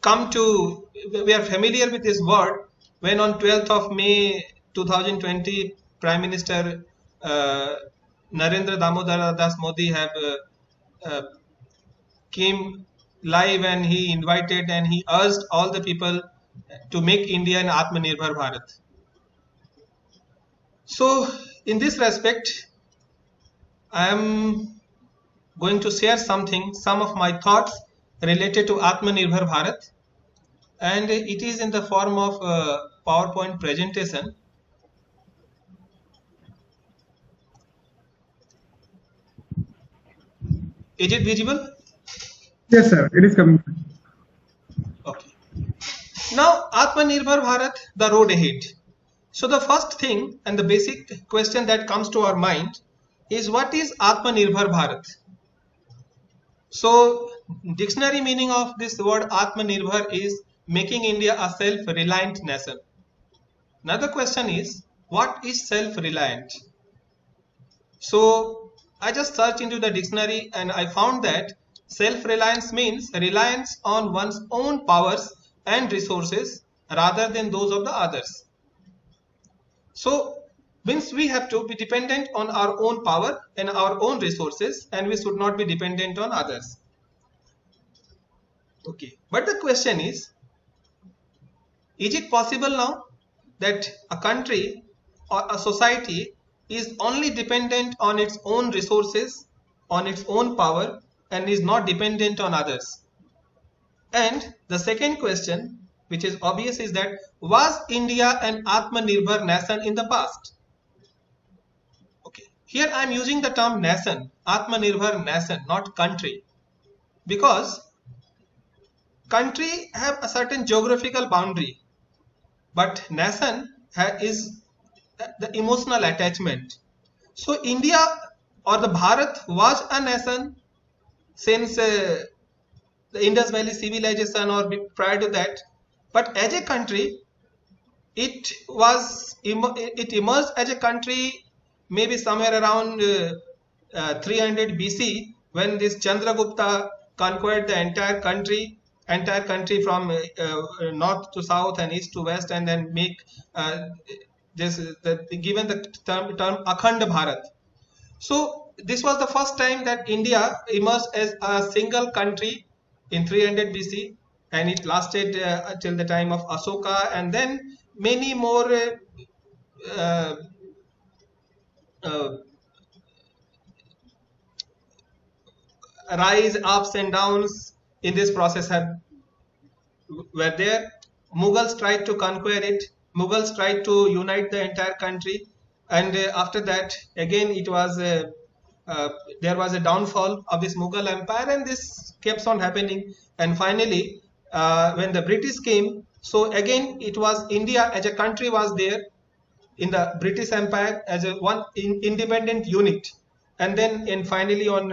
come to, we are familiar with this word when on 12th of May 2020 Prime Minister uh, Narendra Damodar Das Modi have uh, came live, and he invited and he urged all the people to make India an Atmanirbhar Bharat. So in this respect, I am going to share some of my thoughts related to Atmanirbhar Bharat, and it is in the form of a PowerPoint presentation. Is it visible? Yes, sir. It is coming. Okay. Now, Atmanirbhar Bharat, the road ahead. So the first thing and the basic question that comes to our mind is, what is Atmanirbhar Bharat? So dictionary meaning of this word Atmanirbhar is making India a self-reliant nation. Another question is, what is self-reliant? So I just searched into the dictionary and I found that self-reliance means reliance on one's own powers and resources rather than those of the others. So means we have to be dependent on our own power and our own resources, and we should not be dependent on others. Okay, but the question is it possible now that a country or a society is only dependent on its own resources, on its own power, and is not dependent on others? And the second question, which is obvious, is that was India an Atmanirbhar nation in the past? Okay, here I am using the term nation, Atmanirbhar nation, not country, because country have a certain geographical boundary, but nation is the emotional attachment. So India or the Bharat was a nation since the Indus Valley civilization or prior to that, but as a country it emerged as a country maybe somewhere around 300 BC, when this Chandragupta conquered the entire country from north to south and east to west, and then make given the term Akhand Bharat. So this was the first time that India emerged as a single country in 300 BC, and it lasted till the time of Ashoka, and then many more uh, uh, rise, ups and downs in this process were there. Mughals tried to conquer it. Mughals tried to unite the entire country, and after that, again, it was there was a downfall of this Mughal empire, and this keeps on happening. And finally, when the British came, so again, it was India as a country was there in the British Empire as a one independent unit, and then finally on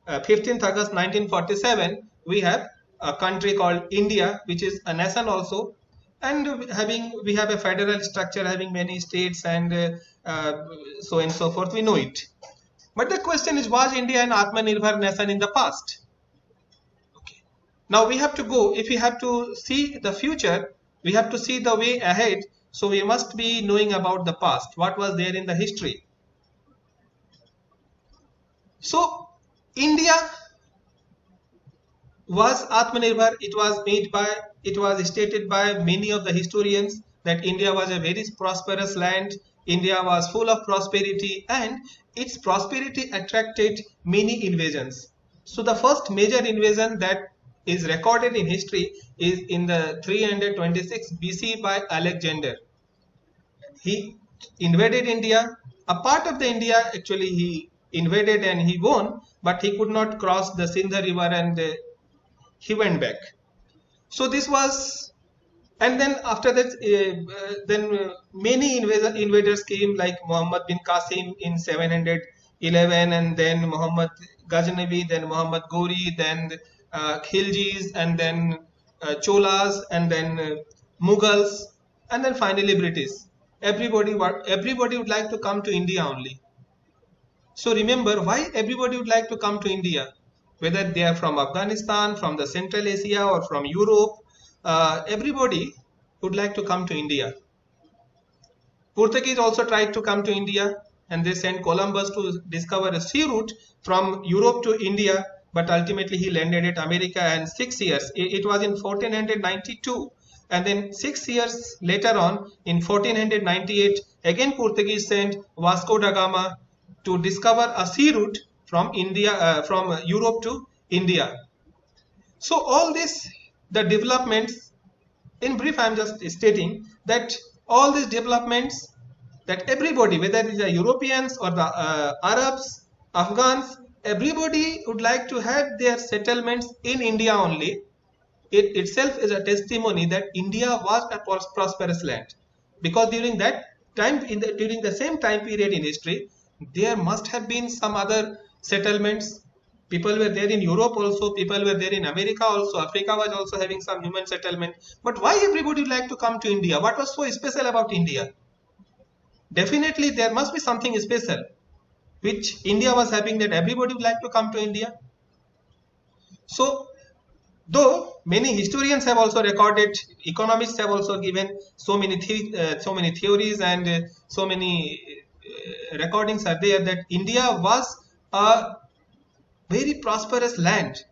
15th August 1947, we have a country called India, which is a nation also, and we have a federal structure having many states, and so on and so forth. We know it. But the question is, was India an Atmanirbhar nation in the past? Okay. Now we have to go, if we have to see the future, we have to see the way ahead. So we must be knowing about the past, what was there in the history. So India was Atmanirbhar. It was stated by many of the historians that India was a very prosperous land. India was full of prosperity, and its prosperity attracted many invasions. So the first major invasion that is recorded in history is in the 326 BC by Alexander. He invaded India. A part of the India actually he invaded and he won, but he could not cross the Sindh river, and he went back. So this was, and then after that, many invaders came, like Muhammad bin Qasim in 711, and then Muhammad Ghaznavi, then Muhammad Ghori, then Khiljis, and then Cholas, and then Mughals, and then finally British. Everybody would like to come to India only. So remember, why everybody would like to come to India? whether they are from Afghanistan, from the Central Asia, or from Europe, everybody would like to come to India. Portuguese also tried to come to India, and they sent Columbus to discover a sea route from Europe to India, but ultimately he landed at America. And 6 years, it was in 1492, and then 6 years later on, in 1498, again Portuguese sent Vasco da Gama to discover a sea route from India, from Europe to India. So all this, the developments, in brief, I am just stating that all these developments, that everybody, whether it is the Europeans or the Arabs, Afghans, everybody would like to have their settlements in India only. It itself is a testimony that India was a prosperous land, because during that time, during the same time period in history, there must have been some other settlements. People were there in Europe also, people were there in America also, Africa was also having some human settlement. But why everybody would like to come to India? What was so special about India? Definitely there must be something special which India was having, that everybody would like to come to India. So, though many historians have also recorded, economists have also given so many theories, and so many recordings are there, that India was a very prosperous land.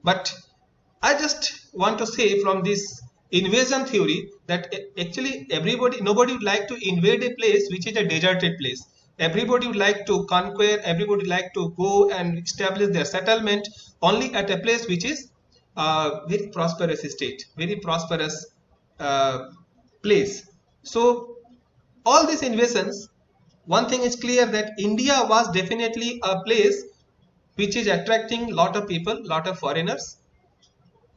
But I just want to say from this invasion theory that actually nobody would like to invade a place which is a deserted place. Everybody would like to conquer, everybody would like to go and establish their settlement only at a place which is a very prosperous state, very prosperous place. So all these invasions, one thing is clear, that India was definitely a place which is attracting lot of people, lot of foreigners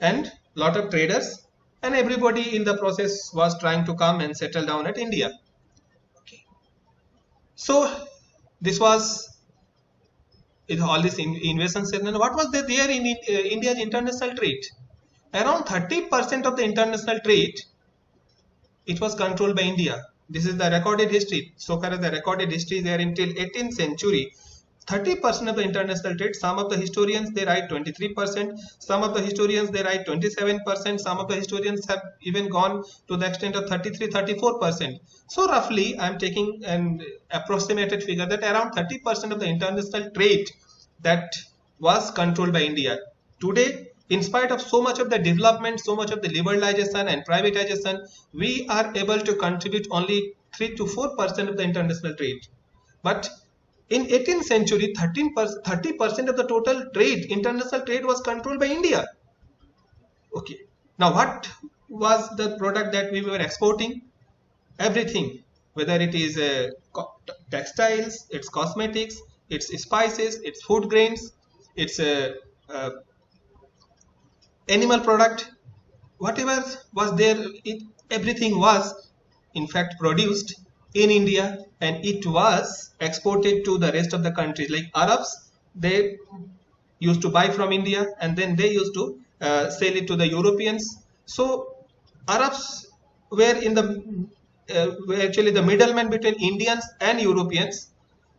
and lot of traders, and everybody in the process was trying to come and settle down at India. Okay. So this was all this invasions. And what was there in India's international trade? Around 30% of the international trade, it was controlled by India. This is the recorded history. So far as the recorded history there until 18th century, 30% of the international trade. Some of the historians, they write 23%, some of the historians, they write 27%, some of the historians have even gone to the extent of 33-34%. So roughly I am taking an approximated figure that around 30% of the international trade that was controlled by India. Today, in spite of so much of the development, so much of the liberalization and privatization, we are able to contribute only 3-4% of the international trade. But in 18th century, 30% of the total trade, international trade, was controlled by India. Okay. Now, what was the product that we were exporting? Everything, whether it is textiles, it's cosmetics, it's spices, it's food grains, it's animal product, whatever was there, everything was in fact produced in India, and it was exported to the rest of the countries. Like Arabs, they used to buy from India, and then they used to sell it to the Europeans. So Arabs were in the were actually the middleman between Indians and Europeans.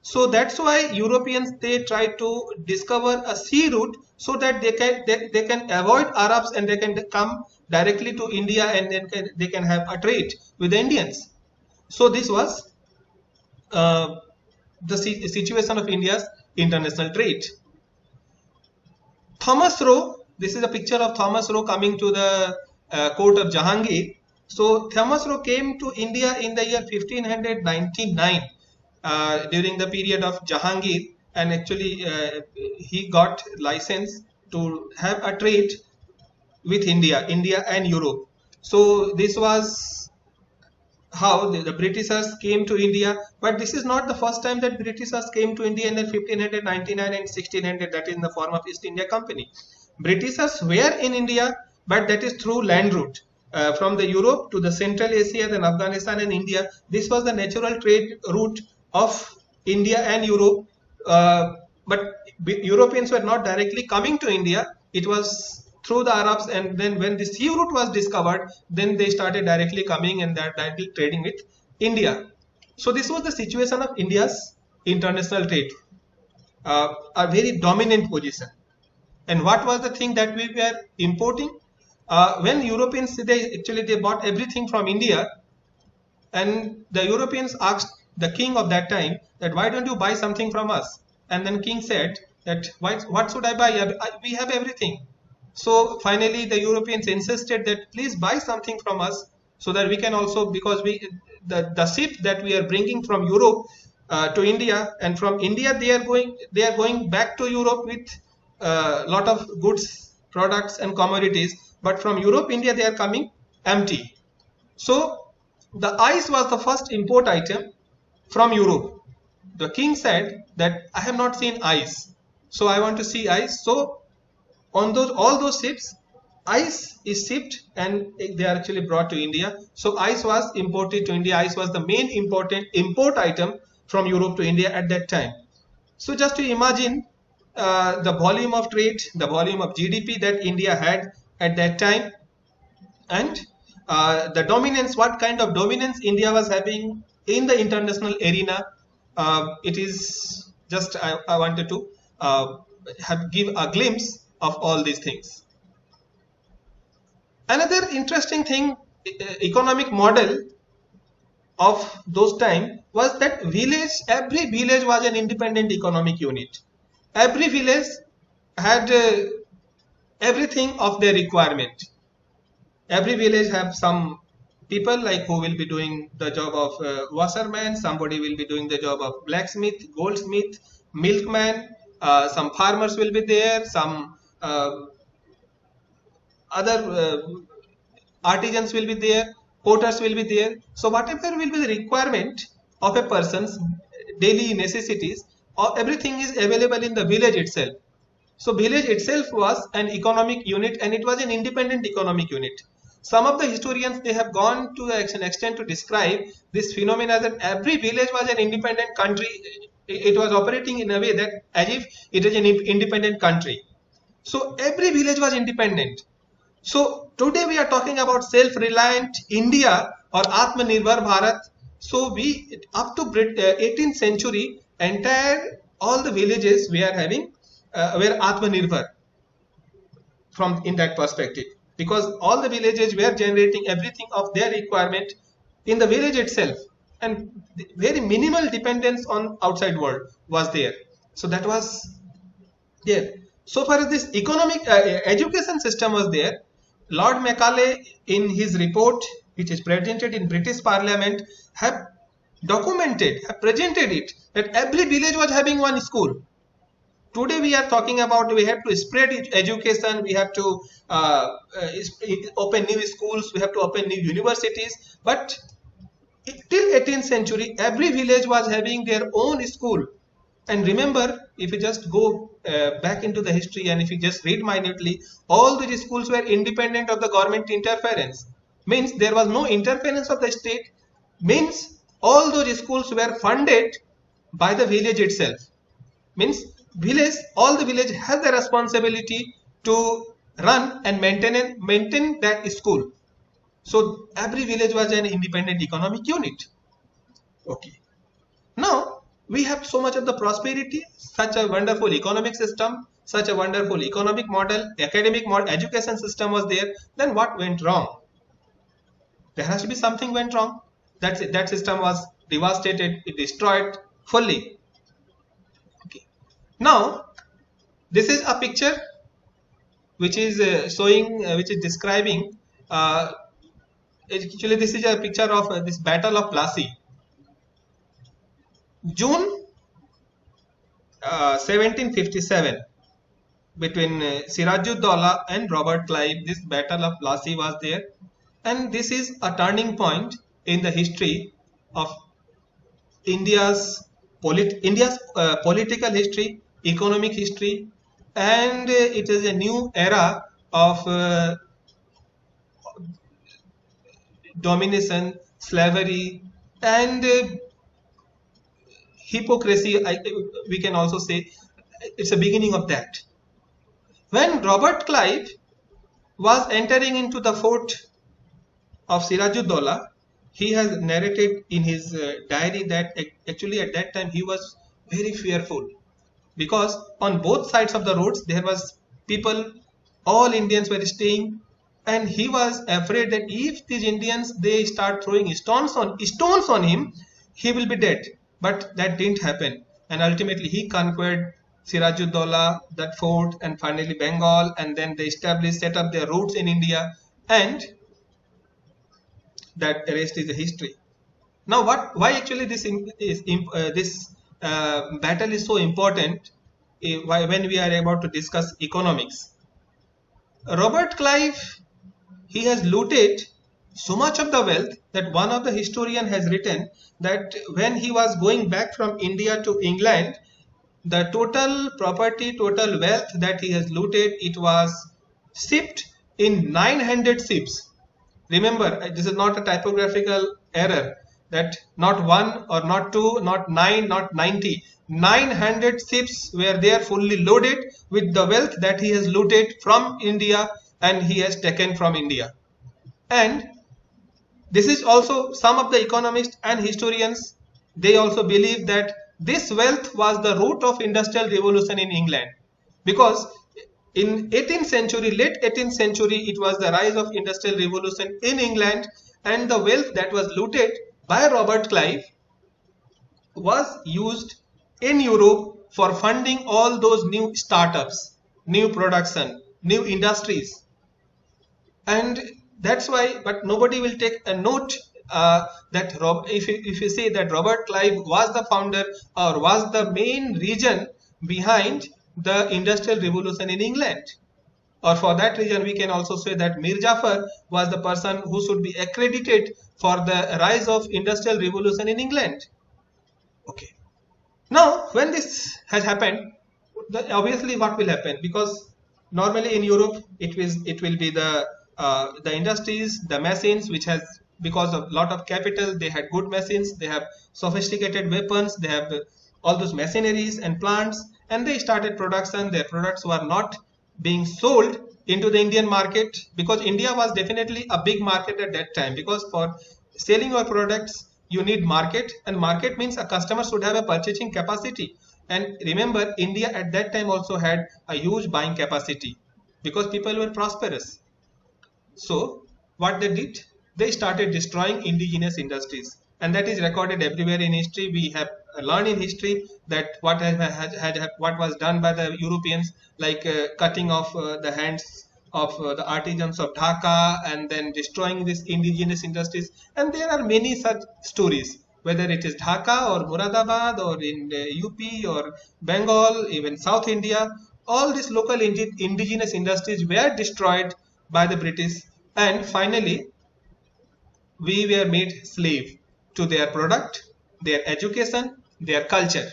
So that's why Europeans, they try to discover a sea route so that they can avoid Arabs and they can come directly to India, and then they can have a trade with the Indians. So this was the situation of India's international trade. Thomas Roe, this is a picture of Thomas Roe coming to the court of Jahangir. So Thomas Roe came to India in the year 1599 during the period of Jahangir, and actually he got license to have a trade with India and Europe. So this was how the Britishers came to India. But this is not the first time that Britishers came to India in the 1599 and 1600, that is in the form of East India Company. Britishers were in India, but that is through land route. From the Europe to the Central Asia, then Afghanistan and India. This was the natural trade route of India and Europe. But Europeans were not directly coming to India. It was through the Arabs, and then when the sea route was discovered, then they started directly coming and directly trading with India. So this was the situation of India's international trade, a very dominant position. And what was the thing that we were importing? When Europeans, they bought everything from India, and the Europeans asked the king of that time that why don't you buy something from us? And then king said that what should I buy? We have everything. So finally the Europeans insisted that please buy something from us so that we can also, because the ship that we are bringing from Europe to India, and from India they are going back to Europe with a lot of goods, products and commodities, but from Europe India they are coming empty. So the ice was the first import item from Europe. The king said that I have not seen ice, so I want to see ice. So on all those ships, ice is shipped and they are actually brought to India. So ice was imported to India. Ice was the main important import item from Europe to India at that time. So just to imagine the volume of trade, the volume of GDP that India had at that time, and the dominance, what kind of dominance India was having in the international arena. It is just I wanted to give a glimpse of all these things. Another interesting thing, economic model of those time was that every village was an independent economic unit. Every village had everything of their requirement. Every village have some people like who will be doing the job of washerman, somebody will be doing the job of blacksmith, goldsmith, milkman, some farmers will be there, some other artisans will be there, potters will be there. So whatever will be the requirement of a person's daily necessities, everything is available in the village itself. So village itself was an economic unit, and it was an independent economic unit. Some of the historians, they have gone to an extent to describe this phenomena that every village was an independent country. It was operating in a way that as if it is an independent country. So every village was independent. So today we are talking about self-reliant India or Atmanirbhar Bharat. So we, up to 18th century, all the villages we are having were Atmanirbhar from in that perspective, because all the villages were generating everything of their requirement in the village itself, and very minimal dependence on outside world was there. So that was there. So far as this economic education system was there, Lord Macaulay in his report, which is presented in British Parliament, have presented it that every village was having one school. Today we are talking about we have to spread education, we have to open new schools, we have to open new universities, but till 18th century every village was having their own school. And remember, if you just go back into the history and if you just read minutely, all these schools were independent of the government interference. Means there was no interference of the state. Means all those schools were funded by the village itself. Means all the village has the responsibility to run and maintain that school. So every village was an independent economic unit. Okay. Now we have so much of the prosperity, such a wonderful economic system, such a wonderful economic model, academic model, education system was there. Then what went wrong? There has to be something went wrong. That's it. That system was devastated, it destroyed fully. Okay. Now this is a picture which is showing, which is describing. Actually, this is a picture of this Battle of Plassey. June 1757, between Sirajuddaula and Robert Clive, this Battle of Plassey was there, and this is a turning point in the history of India's political history, economic history, and it is a new era of domination, slavery, and hypocrisy. We can also say it's a beginning of that. When Robert Clive was entering into the fort of Sirajuddaula, he has narrated in his diary that actually at that time he was very fearful, because on both sides of the roads there was people, all Indians were staying, and he was afraid that if these Indians they start throwing stones on him, he will be dead. But that didn't happen, and ultimately he conquered Sirajuddaulah, that fort, and finally Bengal, and then they set up their roots in India, and that rest is the history. Now, why actually this battle is so important? When we are about to discuss economics, Robert Clive, he has looted so much of the wealth that one of the historian has written that when he was going back from India to England, the total property, total wealth that he has looted, it was shipped in 900 ships. Remember, this is not a typographical error, that not one or not two, not 9, not 90. 900 ships were there fully loaded with the wealth that he has looted from India and he has taken from India. And this is also some of the economists and historians, they also believe that this wealth was the root of industrial revolution in England, because in 18th century, late 18th century, it was the rise of industrial revolution in England, and the wealth that was looted by Robert Clive was used in Europe for funding all those new startups, new production, new industries. And that's why, but nobody will take a note that if you say that Robert Clive was the founder or was the main reason behind the industrial revolution in England, or for that reason we can also say that Mir Jafar was the person who should be accredited for the rise of industrial revolution in England. Okay. Now, when this has happened, obviously what will happen? Because normally in Europe it will be the industries, the machines, which has, because of lot of capital, they had good machines, they have sophisticated weapons, they have all those machineries and plants, and they started production. Their products were not being sold into the Indian market, because India was definitely a big market at that time, because for selling your products you need market, and market means a customer should have a purchasing capacity. And remember, India at that time also had a huge buying capacity because people were prosperous. So what they did, they started destroying indigenous industries, and that is recorded everywhere in history. We have learned in history that what was done by the Europeans, like cutting off the hands of the artisans of Dhaka and then destroying these indigenous industries. And there are many such stories, whether it is Dhaka or Muradabad or in UP or Bengal, even South India. All these local indigenous industries were destroyed by the British, and finally we were made slave to their product, their education, their culture.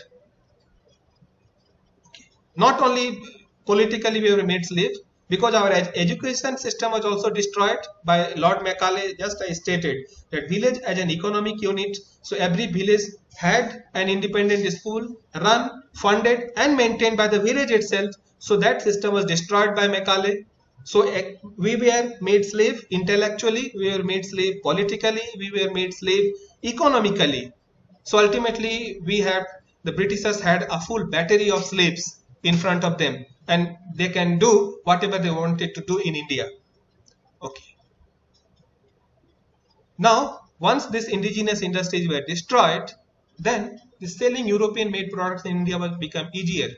Not only politically we were made slave, because our education system was also destroyed by Lord Macaulay. Just I stated that village as an economic unit, so every village had an independent school run, funded and maintained by the village itself. So that system was destroyed by Macaulay. So we were made slave intellectually, we were made slave politically, we were made slave economically. So ultimately the Britishers had a full battery of slaves in front of them, and they can do whatever they wanted to do in India. Okay. Now, once these indigenous industries were destroyed, then the selling European made products in India will become easier,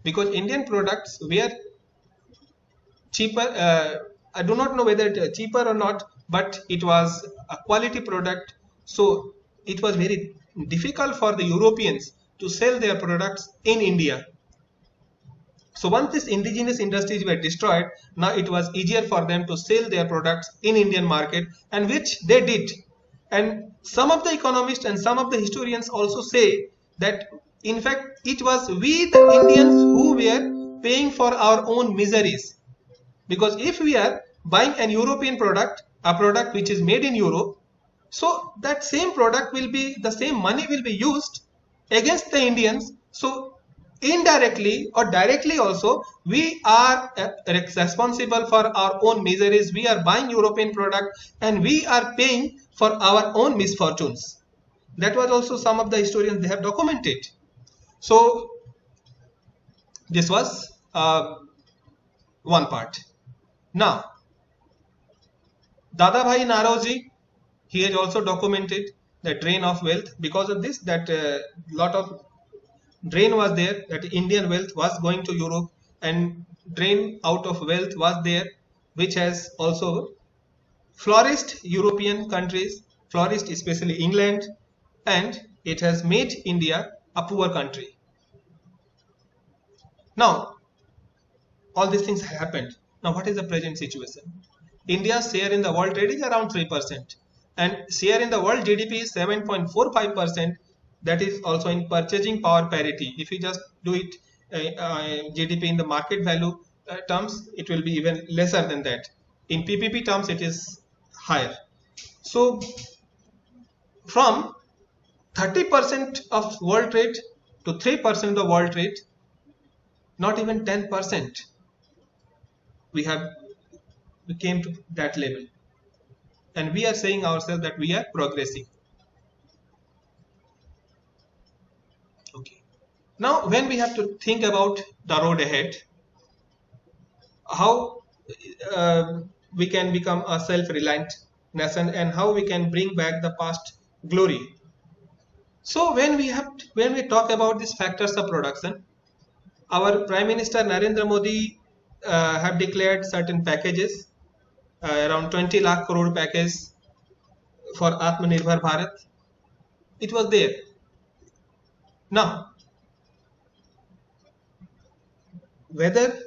because Indian products were cheaper. I do not know whether it is cheaper or not, but it was a quality product. So it was very difficult for the Europeans to sell their products in India. So once these indigenous industries were destroyed, now it was easier for them to sell their products in Indian market, and which they did. And some of the economists and some of the historians also say that in fact it was we the Indians who were paying for our own miseries. Because if we are buying an European product, a product which is made in Europe, so that same product will be, the same money will be used against the Indians. So indirectly or directly also, we are responsible for our own miseries. We are buying European product and we are paying for our own misfortunes. That was also some of the historians, they have documented. So this was one part. Now, Dadabhai Naoroji, he has also documented the drain of wealth. Because of this, that lot of drain was there, that Indian wealth was going to Europe, and drain out of wealth was there, which has also flourished European countries, flourished especially England, and it has made India a poor country. Now, all these things happened. Now, what is the present situation? India's share in the world trade is around 3%, and share in the world GDP is 7.45%. That is also in purchasing power parity. If you just do it GDP in the market value terms, it will be even lesser than that. In PPP terms, it is higher. So, from 30% of world trade to 3% of the world trade, not even 10%, we came to that level, and we are saying ourselves that we are progressing. Okay. Now, when we have to think about the road ahead, how we can become a self-reliant nation and how we can bring back the past glory. So when we talk about these factors of production, our Prime Minister Narendra Modi have declared certain packages, around 20 lakh crore package for Atmanirbhar Bharat. It was there. Now, whether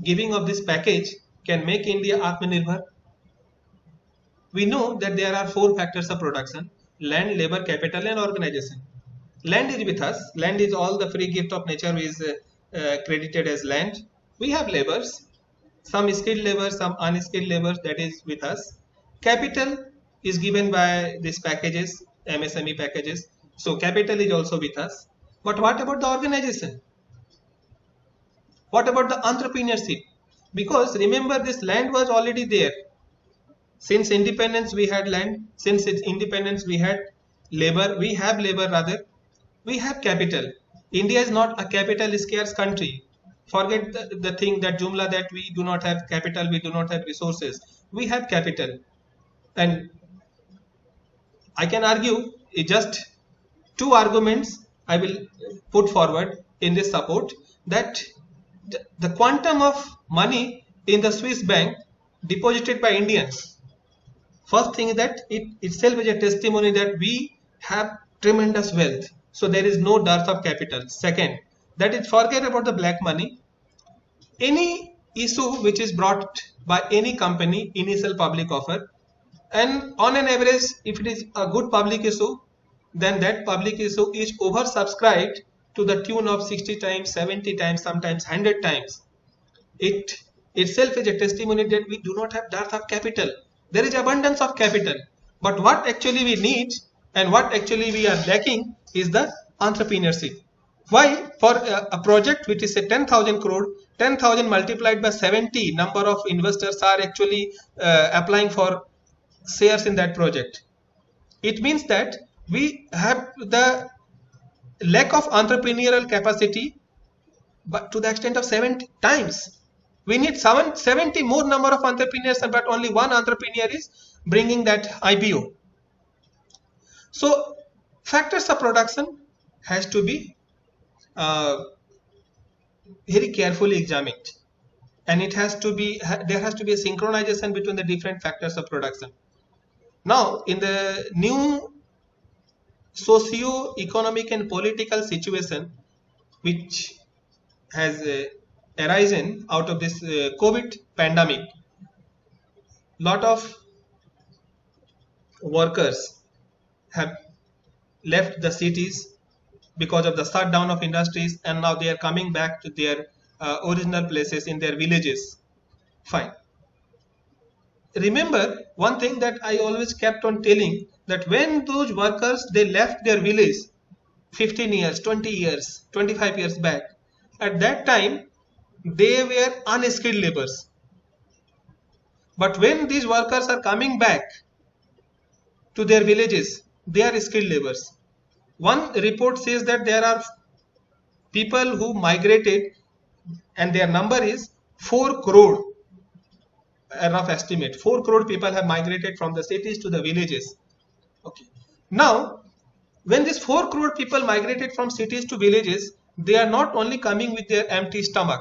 giving of this package can make India Atmanirbhar, we know that there are 4 factors of production: land, labor, capital, and organization. Land is with us. Land is all the free gift of nature is credited as land. We have laborers, some skilled labor, some unskilled labor, that is with us. Capital is given by these packages, MSME packages. So capital is also with us. But what about the organization? What about the entrepreneurship? Because remember, this land was already there. Since independence we had land. Since its independence we had labor. We have labor rather. We have capital. India is not a capital scarce country. Forget the thing, that jumla that we do not have capital, we do not have resources. We have capital. And I can argue just 2 arguments I will put forward in this support, that the quantum of money in the Swiss bank deposited by Indians. First thing is that it itself is a testimony that we have tremendous wealth. So there is no dearth of capital. Second, that is, forget about the black money. Any issue which is brought by any company, initial public offer, and on an average, if it is a good public issue, then that public issue is oversubscribed to the tune of 60 times, 70 times, sometimes 100 times. It itself is a testimony that we do not have dearth of capital. There is abundance of capital. But what actually we need and what actually we are lacking is the entrepreneurship. Why? For a project which is a 10,000 crore, 10,000 multiplied by 70 number of investors are actually applying for shares in that project. It means that we have the lack of entrepreneurial capacity, but to the extent of 70 times. We need 70 more number of entrepreneurs, but only one entrepreneur is bringing that IPO. So factors of production has to be very carefully examined, and it has to be, there has to be a synchronization between the different factors of production. Now, in the new socio-economic and political situation which has arisen out of this COVID pandemic, lot of workers have left the cities because of the shutdown of industries, and now they are coming back to their original places in their villages. Fine. Remember one thing that I always kept on telling, that when those workers, they left their village 15 years, 20 years, 25 years back, at that time they were unskilled laborers. But when these workers are coming back to their villages, they are skilled laborers. One report says that there are people who migrated, and their number is 4 crore, a rough estimate, 4 crore people have migrated from the cities to the villages. Okay. Now, when these 4 crore people migrated from cities to villages, they are not only coming with their empty stomach,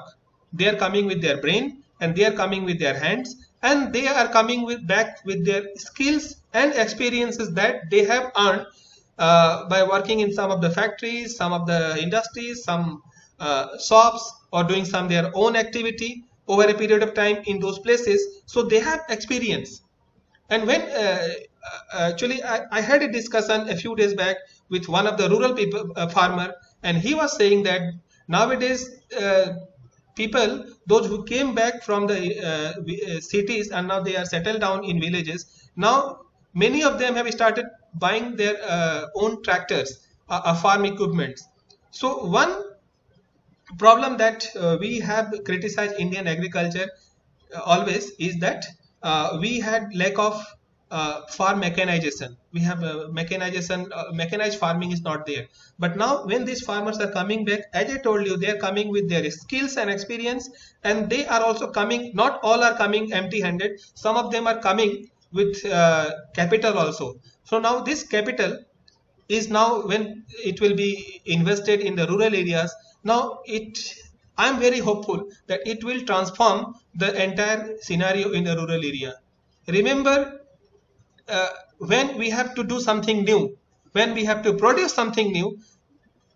they are coming with their brain, and they are coming with their hands, and they are coming back with their skills and experiences that they have earned by working in some of the factories, some of the industries, some shops, or doing some their own activity over a period of time in those places. So they have experience. And when actually I had a discussion a few days back with one of the rural people, farmer, and he was saying that nowadays people, those who came back from the cities and now they are settled down in villages, now many of them have started buying their own tractors, farm equipment. So one problem that we have criticized Indian agriculture always is that we had lack of farm mechanization. We have mechanization, mechanized farming is not there. But now when these farmers are coming back, as I told you, they are coming with their skills and experience, and they are also coming, not all are coming empty handed, some of them are coming with capital also. So now this capital is, now when it will be invested in the rural areas, now I am very hopeful that it will transform the entire scenario in the rural area. Remember, when we have to do something new, when we have to produce something new,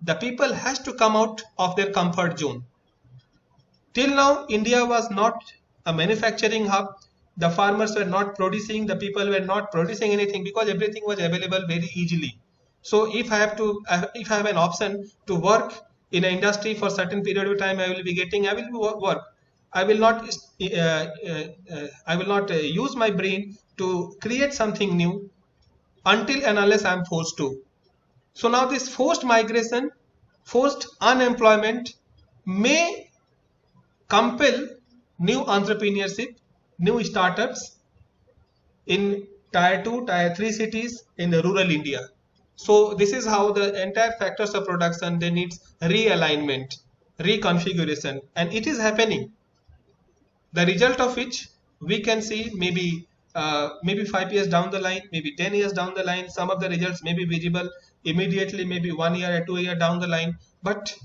the people has to come out of their comfort zone. Till now, India was not a manufacturing hub. The farmers were not producing, the people were not producing anything because everything was available very easily. So if I have an option to work in an industry for certain period of time, I will work. I will not use my brain to create something new until and unless I am forced to. So now this forced migration, forced unemployment may compel new entrepreneurship, new startups in tier 2, tier 3 cities in the rural India. So this is how the entire factors of production, they need realignment, reconfiguration, and it is happening. The result of which we can see maybe 5 years down the line, maybe 10 years down the line. Some of the results may be visible immediately, maybe 1 year or 2 years down the line. But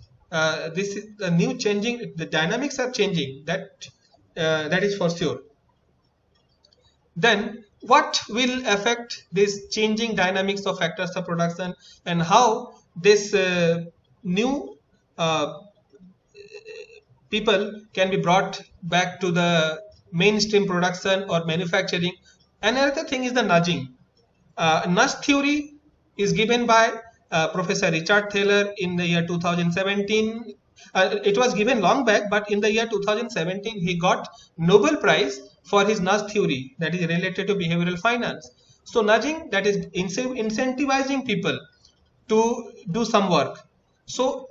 this is the new changing. The dynamics are changing. That is for sure. Then what will affect this changing dynamics of factors of production, and how this new people can be brought back to the mainstream production or manufacturing. Another thing is the nudging. Nudge theory is given by Professor Richard Thaler in the year 2017. It was given long back, but in the year 2017 he got Nobel Prize for his nudge theory that is related to behavioral finance. So nudging, that is incentivizing people to do some work. So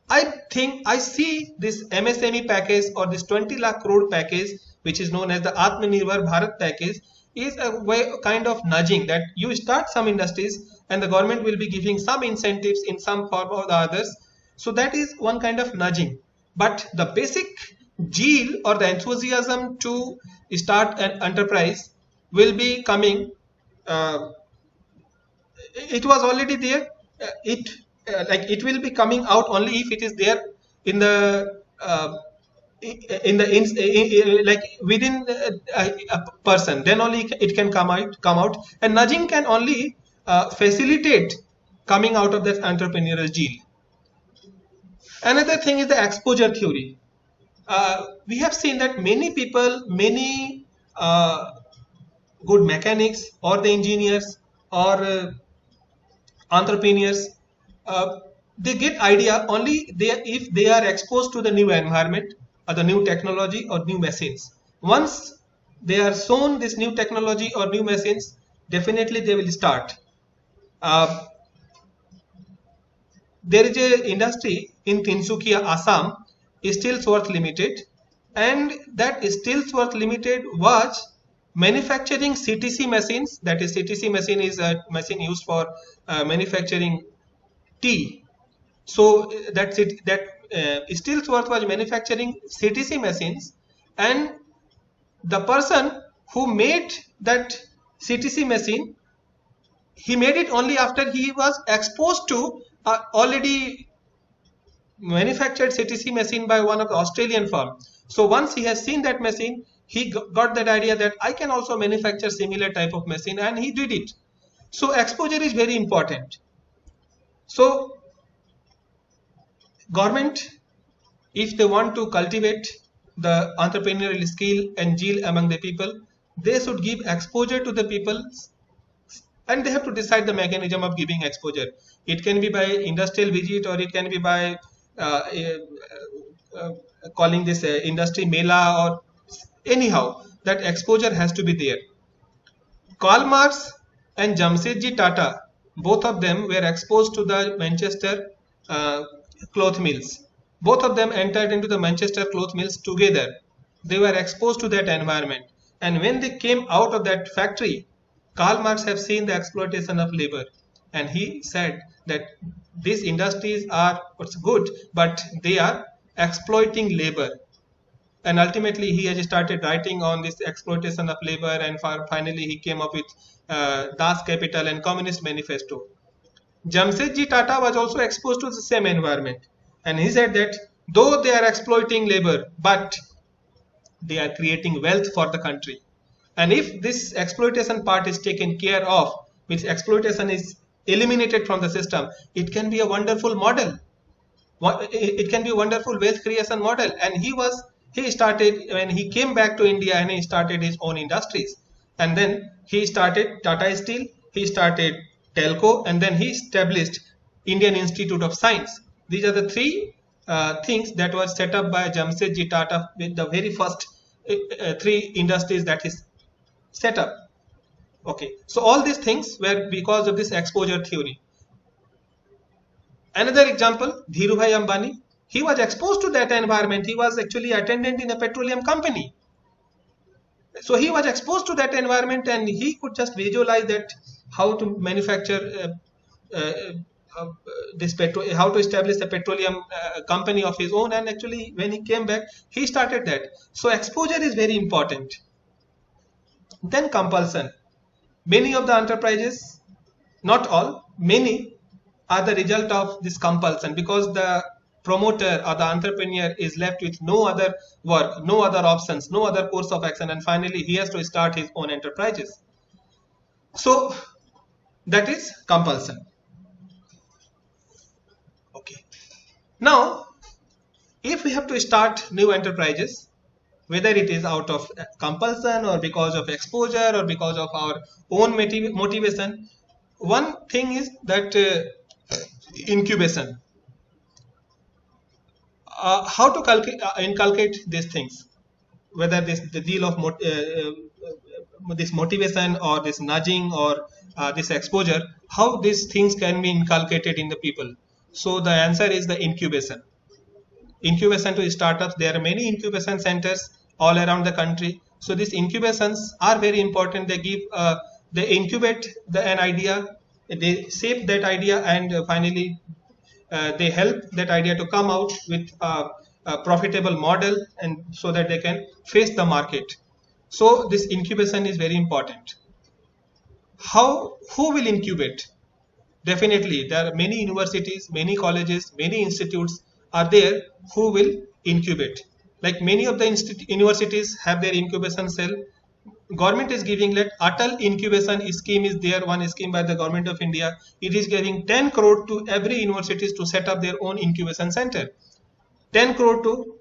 I think I see this MSME package or this 20 lakh crore package, which is known as the Atmanirbhar Bharat package, is a way kind of nudging that you start some industries and the government will be giving some incentives in some form or the others. So that is one kind of nudging. But the basic zeal or the enthusiasm to start an enterprise will be coming. It was already there. It will be coming out only if it is there in the like within a person. Then only it can come out. And nudging can only facilitate coming out of that entrepreneurial zeal. Another thing is the exposure theory. We have seen that many people, many good mechanics or the engineers or entrepreneurs, they get idea only if they are exposed to the new environment or the new technology or new machines. Once they are shown this new technology or new machines, definitely they will start. There is a industry in Tinsukia, Assam, Steelsworth Limited, and that Steelsworth Limited was manufacturing CTC machines. That is, CTC machine is a machine used for manufacturing tea. So that Steelsworth was manufacturing CTC machines, and the person who made that CTC machine, he made it only after he was exposed to already manufactured CTC machine by one of the Australian firm. So once he has seen that machine, he got that idea that I can also manufacture similar type of machine, and he did it. So exposure is very important. So government, if they want to cultivate the entrepreneurial skill and zeal among the people, they should give exposure to the people, and they have to decide the mechanism of giving exposure. It can be by industrial visit, or it can be by calling this industry mela, or anyhow that exposure has to be there. Karl Marx and Jamsetji Tata, both of them were exposed to the Manchester cloth mills. Both of them entered into the Manchester cloth mills together. They were exposed to that environment, and when they came out of that factory, Karl Marx have seen the exploitation of labor, and he said that these industries are good, but they are exploiting labor. And ultimately he has started writing on this exploitation of labor, and finally he came up with Das Kapital and Communist Manifesto. Jamsetji Tata was also exposed to the same environment, and he said that though they are exploiting labor, but they are creating wealth for the country. And if this exploitation part is taken care of, which exploitation is eliminated from the system, it can be a wonderful model. It can be a wonderful wealth creation model. And he started, when he came back to India, and he started his own industries. And then he started Tata Steel, he started Telco, and then he established Indian Institute of Science. These are the three things that were set up by Jamsetji Tata, with the very first three industries that is set up. Okay, so all these things were because of this exposure theory. Another example, Dhirubhai Ambani, he was exposed to that environment. He was actually attendant in a petroleum company. So he was exposed to that environment, and he could just visualize that how to manufacture how to establish a petroleum company of his own. And actually when he came back, he started that. So exposure is very important. Then compulsion. Many of the enterprises, not all, many are the result of this compulsion, because the promoter or the entrepreneur is left with no other work, no other options, no other course of action, and finally he has to start his own enterprises. So that is compulsion. Okay. Now, if we have to start new enterprises, whether it is out of compulsion or because of exposure or because of our own motivation, one thing is that incubation. How to inculcate these things, whether the deal of this motivation or this nudging or this exposure, how these things can be inculcated in the people. So the answer is the incubation. Incubation to startups. There are many incubation centers all around the country. So these incubations are very important. They incubate an idea, they shape that idea, and finally they help that idea to come out with a profitable model, and so that they can face the market. So this incubation is very important. Who will incubate? Definitely there are many universities, many colleges, many institutes are there who will incubate. Like many of the universities have their incubation cell. Government is giving that Atal incubation scheme is there, one scheme by the government of India. It is giving 10 crore to every universities to set up their own incubation center. 10 crore to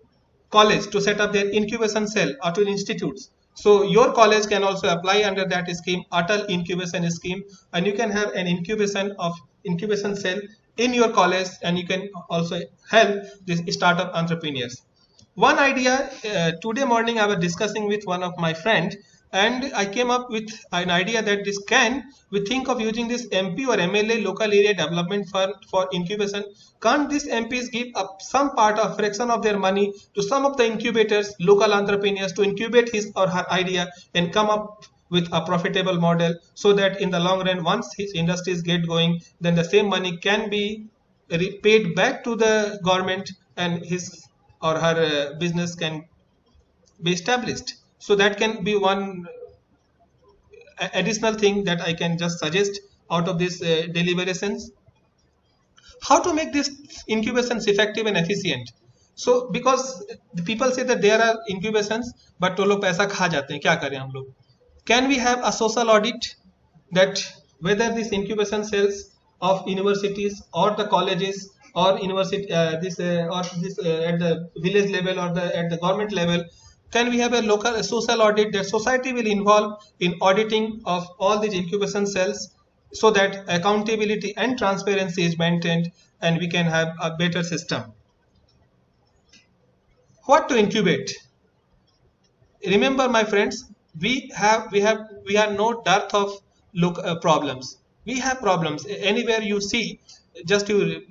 college to set up their incubation cell or to institutes. So your college can also apply under that scheme, Atal incubation scheme, and you can have an incubation cell in your college, and you can also help these startup entrepreneurs. One idea, today morning I was discussing with one of my friends, and I came up with an idea that we think of using this MP or MLA, local area development fund, for incubation. Can't these MPs give up some part of fraction of their money to some of the incubators, local entrepreneurs, to incubate his or her idea and come up with a profitable model, so that in the long run, once his industries get going, then the same money can be paid back to the government and his or her business can be established. So that can be one additional thing that I can just suggest out of these deliberations. How to make these incubations effective and efficient? So because the people say that there are incubations but वो लोग पैसा खा जाते हैं, क्या करें हम लोग? Can we have a social audit that whether these incubation cells of universities or the colleges or university at the village level or at the government level, can we have a social audit that society will involve in auditing of all these incubation cells, so that accountability and transparency is maintained and we can have a better system. What to incubate? Remember, my friends, we are no dearth of problems. We have problems anywhere you see. Just to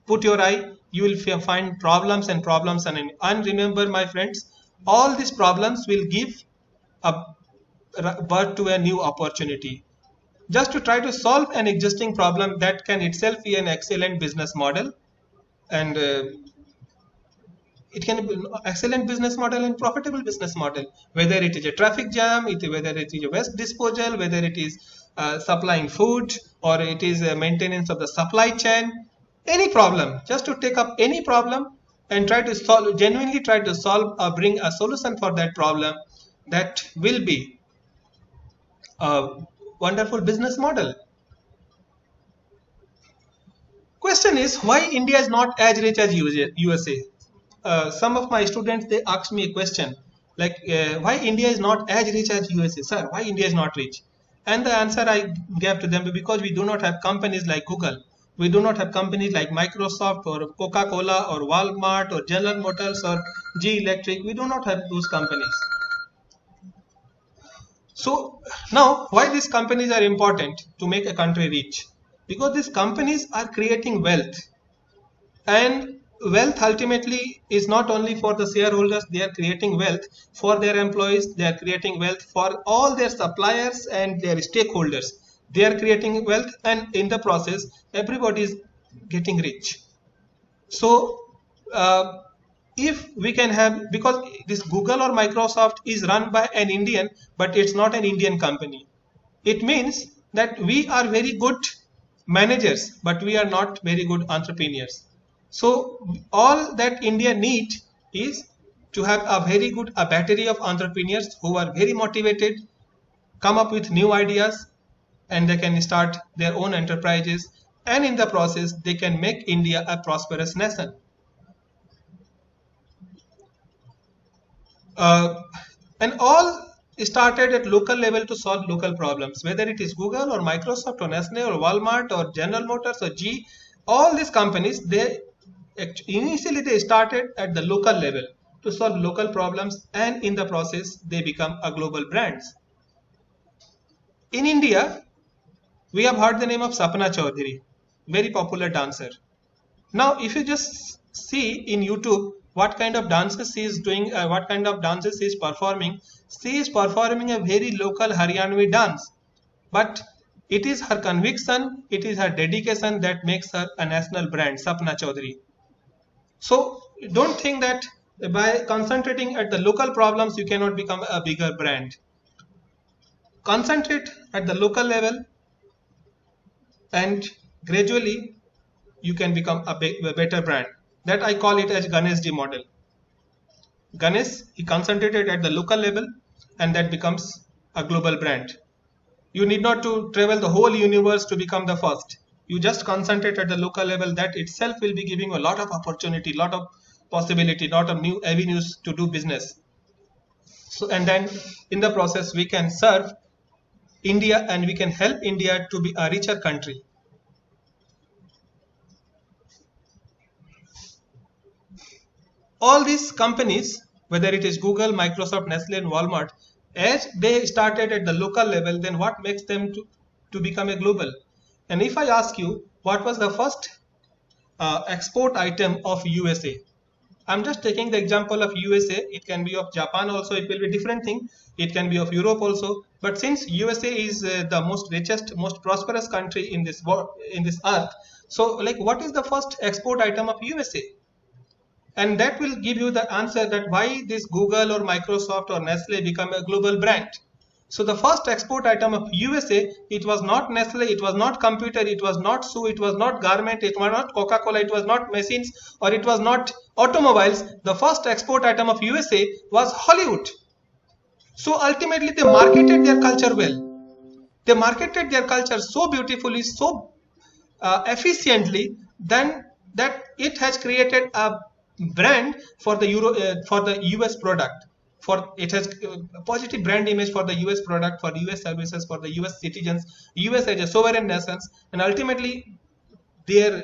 put your eye, you will find problems and problems, and remember, my friends, all these problems will give a birth to a new opportunity. Just to try to solve an existing problem, that can itself be an excellent business model, and it can be an excellent business model and profitable business model, whether it is a traffic jam, whether it is a waste disposal, whether it is supplying food, or it is maintenance of the supply chain. Any problem, just to take up any problem and try to solve, genuinely try to solve or bring a solution for that problem, that will be a wonderful business model. Question is, why India is not as rich as USA? Some of my students, they asked me a question like, why India is not as rich as USA? Sir, why India is not rich? And the answer I gave to them, because we do not have companies like Google. We do not have companies like Microsoft or Coca-Cola or Walmart or General Motors or GE Electric. We do not have those companies. So now, why these companies are important to make a country rich? Because these companies are creating wealth, and wealth ultimately is not only for the shareholders. They are creating wealth for their employees, they are creating wealth for all their suppliers and their stakeholders. They are creating wealth, and in the process everybody is getting rich. So if we can have, because this Google or Microsoft is run by an Indian, but it's not an Indian company, it means that we are very good managers, but we are not very good entrepreneurs. So all that India needs is to have a battery of entrepreneurs who are very motivated, come up with new ideas, and they can start their own enterprises, and in the process they can make India a prosperous nation. And all started at local level to solve local problems, whether it is Google or Microsoft or Nestle or Walmart or General Motors or GE. All these companies, initially they started at the local level to solve local problems, and in the process they become a global brands. In India, we have heard the name of Sapna Chaudhary, very popular dancer. Now if you just see in YouTube what kind of dances she is doing, what kind of dances she is performing a very local Haryanvi dance, but it is her conviction, it is her dedication that makes her a national brand, Sapna Chaudhary. So don't think that by concentrating at the local problems you cannot become a bigger brand. Concentrate at the local level, and gradually you can become a better brand. That I call it as Ganeshji model. Ganesh, he concentrated at the local level, and that becomes a global brand. You need not to travel the whole universe to become the first. You just concentrate at the local level. That itself will be giving you a lot of opportunity, lot of possibility, lot of new avenues to do business. So, and then in the process we can serve India, and we can help India to be a richer country. All these companies, whether it is Google, Microsoft, Nestle and Walmart, as they started at the local level, then what makes them to become a global? And if I ask you, what was the first export item of USA? I'm just taking the example of USA. It can be of Japan also. It will be different thing. It can be of Europe also. But since USA is the most richest, most prosperous country in this world, in this earth, so like what is the first export item of USA? and that will give you the answer that why this Google or Microsoft or Nestle become a global brand. So the first export item of USA, it was not Nestle, it was not computer, it was not shoe, it was not garment, it was not Coca-Cola, it was not machines, or it was not automobiles. The first export item of USA was Hollywood. So ultimately they marketed their culture well. They marketed their culture so beautifully, so efficiently, then that it has created a brand for the US product. For it has a positive brand image for the US product, for US services, for the US citizens, US as a sovereign nation, and ultimately their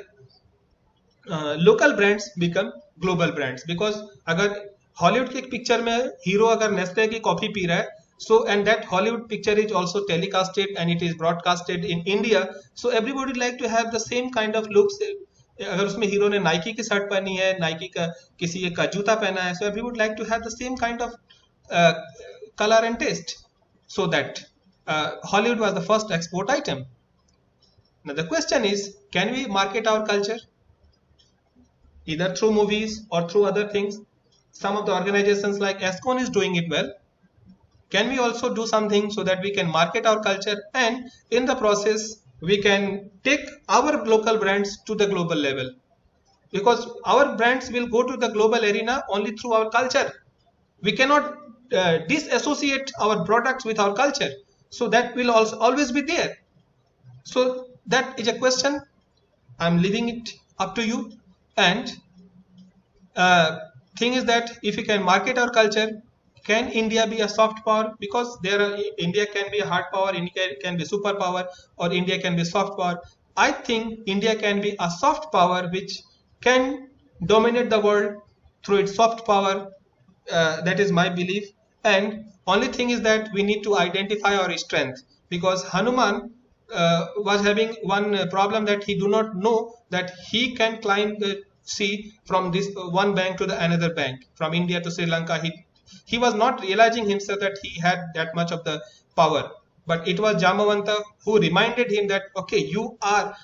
local brands become global brands because अगर Hollywood की एक picture में hero अगर Nestle की coffee P रहा है so and that Hollywood picture is also telecasted and it is broadcasted in India, so everybody like to have the same kind of looks. अगर उसमें हीरो ने नाइकी की shirt पहनी है, नाइकी का किसी एक का जूता पहना है, so everybody like to have the same kind of color and taste. So that Hollywood was the first export item. Now the question is, can we market our culture either through movies or through other things? Some of the organizations like ESCON is doing it well. Can we also do something so that we can market our culture, and in the process we can take our local brands to the global level, because our brands will go to the global arena only through our culture. We cannot disassociate our products with our culture, so that will also always be there. So that is a question. I'm leaving it up to you, and thing is that if we can market our culture, can India be a soft power? Because India can be a hard power, India can be superpower, or India can be soft power. I think India can be a soft power which can dominate the world through its soft power. That is my belief. And only thing is that we need to identify our strength, because Hanuman was having one problem, that he do not know that he can climb the sea from this one bank to the another bank, from India to Sri Lanka. He was not realizing himself that he had that much of the power, but it was Jamavanta who reminded him that, okay, you are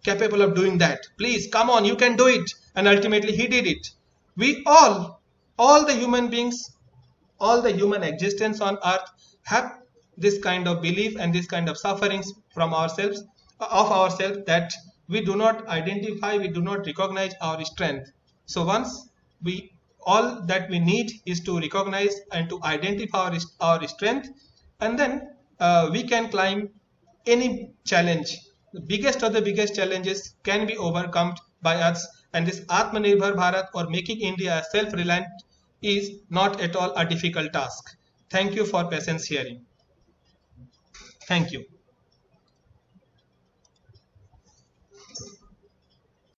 capable of doing that, please come on, you can do it. And ultimately he did it. We all the human beings, all the human existence on earth have this kind of belief and this kind of sufferings from ourselves, that we do not identify, we do not recognize our strength. So once all that we need is to recognize and to identify our strength, and then we can climb any challenge. The biggest of the biggest challenges can be overcome by us, and this Atmanirbhar Bharat, or making India self-reliant, is not at all a difficult task. Thank you for patience hearing. Thank you.